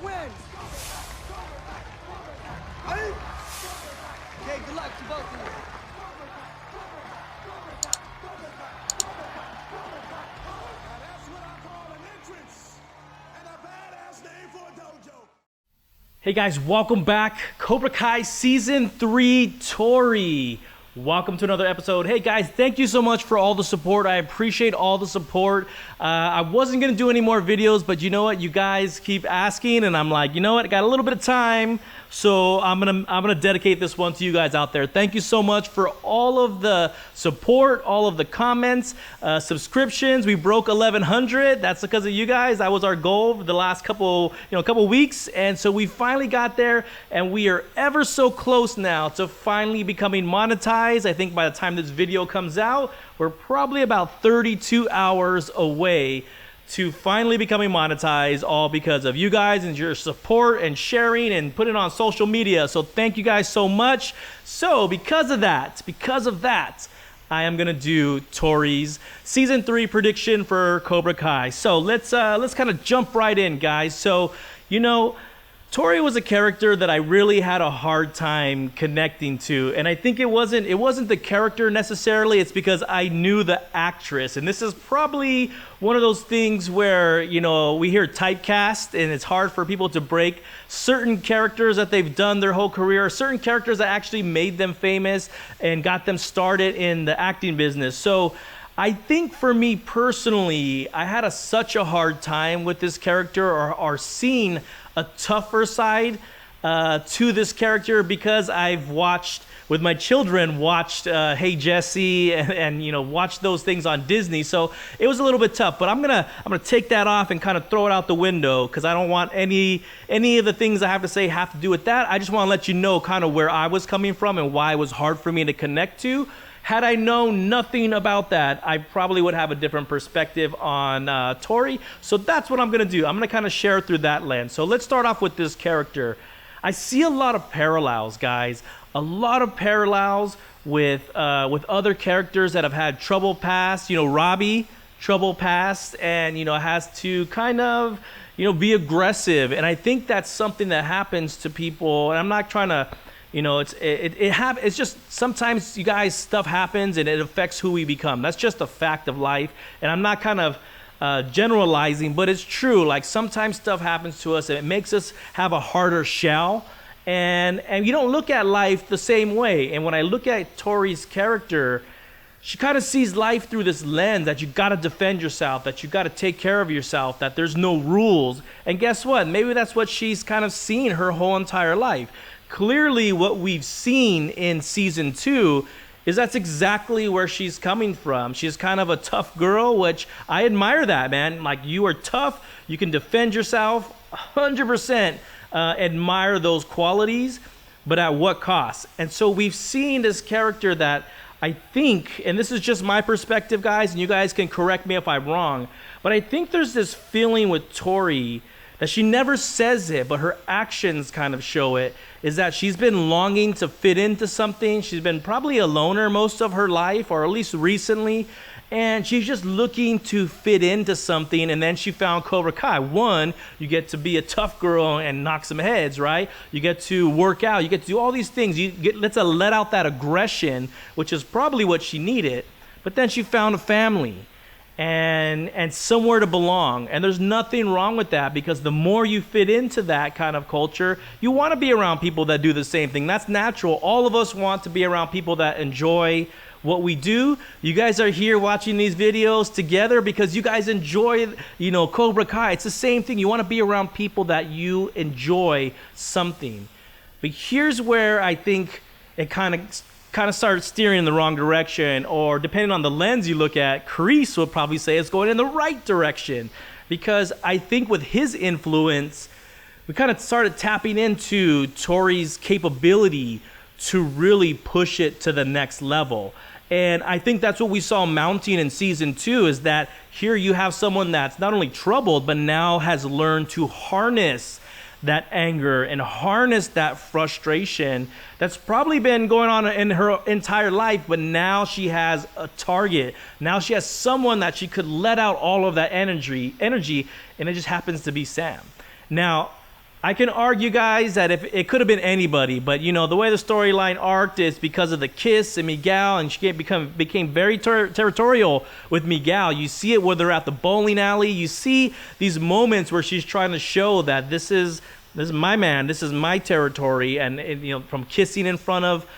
wins. Ready? Okay, good luck to both of you. Hey guys, welcome back. Cobra Kai Season 3 Tory. Welcome to another episode. Hey guys, thank you so much for all the support. I appreciate all the support. I wasn't gonna do any more videos, but you know what? You guys keep asking, and I'm like, you know what? I got a little bit of time, so I'm gonna dedicate this one to you guys out there. Thank you so much for all of the support, all of the comments, subscriptions. We broke 1,100. That's because of you guys. That was our goal the last couple weeks, and so we finally got there, and we are ever so close now to finally becoming monetized. I think by the time this video comes out, we're probably about 32 hours away to finally becoming monetized, all because of you guys and your support and sharing and putting it on social media. So thank you guys so much. So because of that, I am gonna do Tory's Season 3 prediction for Cobra Kai. So let's kind of jump right in, guys. So, you know, Tory was a character that I really had a hard time connecting to, and I think it wasn't the character necessarily. It's because I knew the actress, and this is probably one of those things where, you know, we hear typecast, and it's hard for people to break certain characters that they've done their whole career, certain characters that actually made them famous and got them started in the acting business. So I think for me personally, I had such a hard time with this character, or seeing a tougher side to this character, because I've watched with my children, Hey Jesse, and you know, watched those things on Disney. So it was a little bit tough, but I'm gonna take that off and kind of throw it out the window, because I don't want any of the things I have to say have to do with that. I just want to let you know kind of where I was coming from and why it was hard for me to connect to. Had I known nothing about that, I probably would have a different perspective on Tory. So that's what I'm gonna do. I'm gonna kind of share through that lens. So let's start off with this character. I see a lot of parallels, guys. A lot of parallels with other characters that have had trouble past. You know, Robbie, trouble past, and you know, has to kind of, you know, be aggressive. And I think that's something that happens to people. And I'm not trying to, you know, it's just sometimes, you guys, stuff happens and it affects who we become. That's just a fact of life. And I'm not kind of generalizing, but it's true. Like, sometimes stuff happens to us and it makes us have a harder shell. And you don't look at life the same way. And when I look at Tory's character, she kind of sees life through this lens that you got to defend yourself, that you got to take care of yourself, that there's no rules. And guess what? Maybe that's what she's kind of seen her whole entire life. Clearly, what we've seen in Season 2 is that's exactly where she's coming from. She's kind of a tough girl, which I admire that, man. Like, you are tough, you can defend yourself, 100% admire those qualities, but at what cost? And so we've seen this character that I think, and this is just my perspective, guys, and you guys can correct me if I'm wrong, but I think there's this feeling with Tory that she never says it, but her actions kind of show it, is that she's been longing to fit into something. She's been probably a loner most of her life, or at least recently, and she's just looking to fit into something. And then she found Cobra Kai. One, you get to be a tough girl and knock some heads, right? You get to work out, you get to do all these things. You get to let out that aggression, which is probably what she needed. But then she found a family and somewhere to belong. And there's nothing wrong with that, because the more you fit into that kind of culture, you want to be around people that do the same thing. That's natural. All of us want to be around people that enjoy what we do. You guys are here watching these videos together because you guys enjoy, you know, Cobra Kai. It's the same thing. You want to be around people that you enjoy something. But here's where I think it kind of started steering in the wrong direction, or depending on the lens you look at, Kreese would probably say it's going in the right direction, because I think with his influence, we kind of started tapping into Tory's capability to really push it to the next level. And I think that's what we saw mounting in Season 2, is that here you have someone that's not only troubled, but now has learned to harness that anger and harness that frustration that's probably been going on in her entire life, but now she has a target. Now she has someone that she could let out all of that energy, and it just happens to be Sam. Now, I can argue, guys, that if it could have been anybody, but you know the way the storyline arced is because of the kiss and Miguel, and she became very territorial with Miguel. You see it when they're at the bowling alley. You see these moments where she's trying to show that this is my man, this is my territory, and you know, from kissing in front of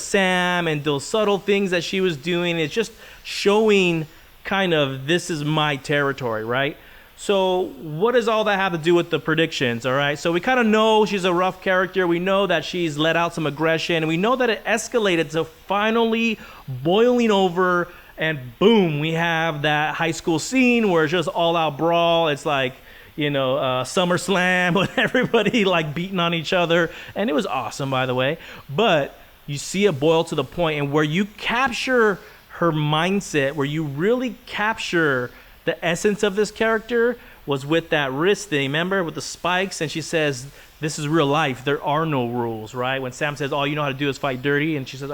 Sam and those subtle things that she was doing, it's just showing kind of this is my territory, right? So what does all that have to do with the predictions, all right? So we kind of know she's a rough character. We know that she's let out some aggression. And we know that it escalated to finally boiling over, and boom, we have that high school scene where it's just all out brawl. It's like, you know, SummerSlam with everybody like beating on each other. And it was awesome, by the way. But you see it boil to the point, and where you capture her mindset, where you really capture the essence of this character, was with that wrist thing, remember, with the spikes, and she says, this is real life, there are no rules, right? When Sam says, all you know how to do is fight dirty, and she says,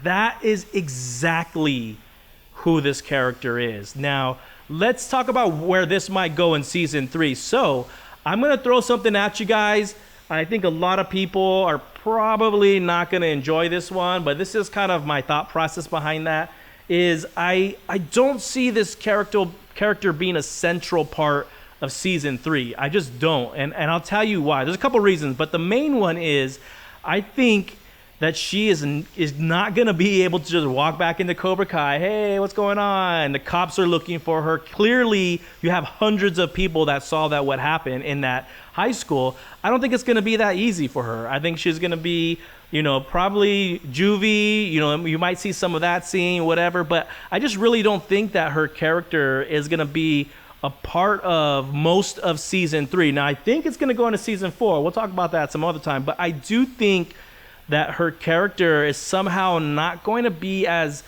that is exactly who this character is. Now, let's talk about where this might go in season 3. So, I'm going to throw something at you guys. I think a lot of people are probably not going to enjoy this one, but this is kind of my thought process behind that, is I don't see this character being a central part of season 3. I just don't, and I'll tell you why. There's a couple reasons, but the main one is I think that she is not going to be able to just walk back into Cobra Kai. Hey, what's going on? The cops are looking for her. Clearly, you have hundreds of people that saw that what happened in that high school. I don't think it's going to be that easy for her. I think she's going to be, you know, probably juvie. You know, you might see some of that scene, whatever. But I just really don't think that her character is going to be a part of most of season 3. Now, I think it's going to go into season 4. We'll talk about that some other time. But I do think that her character is somehow not going to be as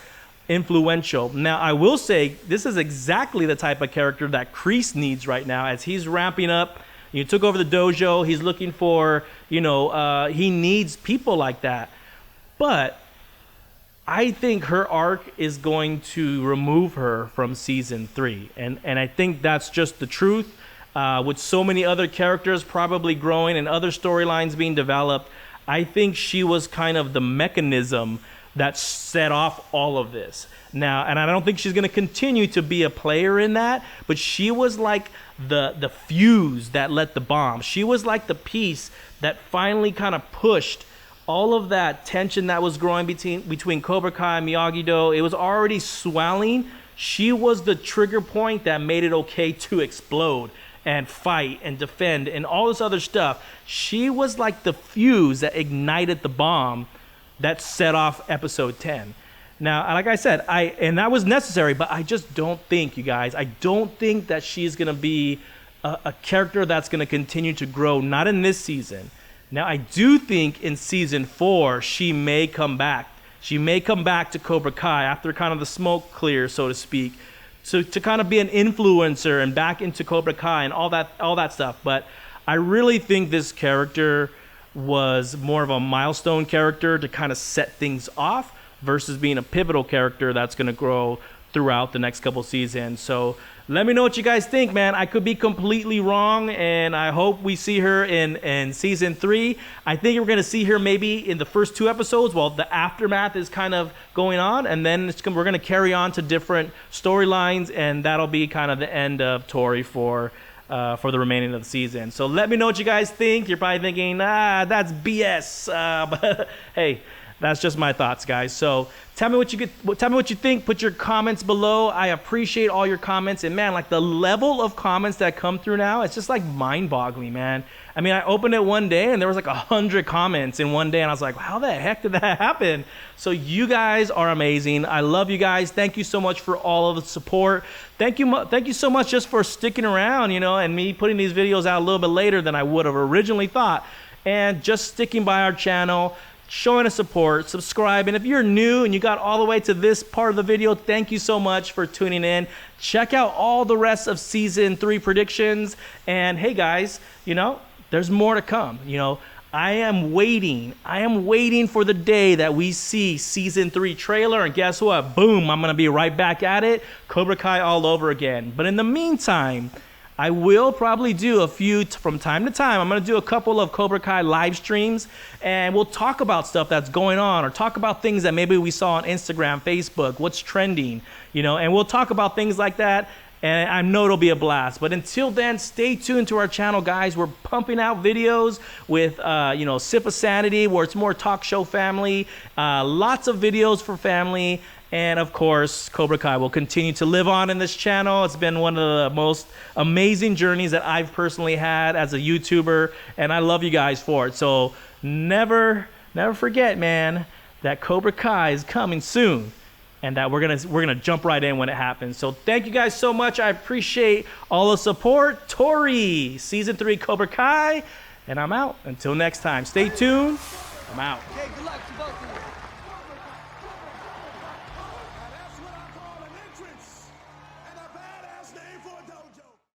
influential. Now, I will say this is exactly the type of character that Kreese needs right now as he's ramping up. You took over the dojo. He's looking for, you know, he needs people like that. But I think her arc is going to remove her from season 3. And I think that's just the truth. With so many other characters probably growing and other storylines being developed, I think she was kind of the mechanism that set off all of this. Now, and I don't think she's going to continue to be a player in that, but she was like the fuse that lit the bomb. She was like the piece that finally kind of pushed all of that tension that was growing between Cobra Kai and Miyagi-Do. It was already swelling. She was the trigger point that made it okay to explode and fight and defend and all this other stuff. She was like the fuse that ignited the bomb that set off episode 10. Now, like I said, and that was necessary, but I just don't think, you guys, I don't think that she's going to be a character that's going to continue to grow, not in this season. Now, I do think in season 4, she may come back. She may come back to Cobra Kai after kind of the smoke clears, so to speak, to kind of be an influencer and back into Cobra Kai and all that stuff. But I really think this character was more of a milestone character to kind of set things off versus being a pivotal character that's going to grow throughout the next couple seasons. So let me know what you guys think, man. I could be completely wrong, and I hope we see her in season 3. I think we're going to see her maybe in the first 2 episodes while the aftermath is kind of going on, and then we're going to carry on to different storylines, and that'll be kind of the end of Tory for the remaining of the season. So let me know what you guys think. You're probably thinking, that's BS. But hey, that's just my thoughts, guys. So tell me what you think. Put your comments below. I appreciate all your comments. And man, like the level of comments that come through now, it's just like mind-boggling, man. I mean, I opened it one day and there was like 100 comments in one day, and I was like, how the heck did that happen? So you guys are amazing. I love you guys. Thank you so much for all of the support. Thank you so much just for sticking around, you know, and me putting these videos out a little bit later than I would have originally thought, and just sticking by our channel, showing us support, subscribe. And if you're new and you got all the way to this part of the video, thank you so much for tuning in. Check out all the rest of season 3 predictions. And hey guys, you know, there's more to come. You know, I am waiting for the day that we see season 3 trailer, and guess what? Boom, I'm gonna be right back at it. Cobra Kai all over again. But in the meantime, I will probably do a few from time to time. I'm going to do a couple of Cobra Kai live streams, and we'll talk about stuff that's going on, or talk about things that maybe we saw on Instagram, Facebook, what's trending, you know, and we'll talk about things like that. And I know it'll be a blast. But until then, stay tuned to our channel, guys. We're pumping out videos with, you know, Sip of Sanity, where it's more talk show family, lots of videos for family. And of course, Cobra Kai will continue to live on in this channel. It's been one of the most amazing journeys that I've personally had as a YouTuber, and I love you guys for it. So never forget, man, that Cobra Kai is coming soon, and that we're gonna jump right in when it happens. So thank you guys so much. I appreciate all the support. Tory, season 3 Cobra Kai, and I'm out. Until next time, stay tuned. I'm out. Okay, good luck to both.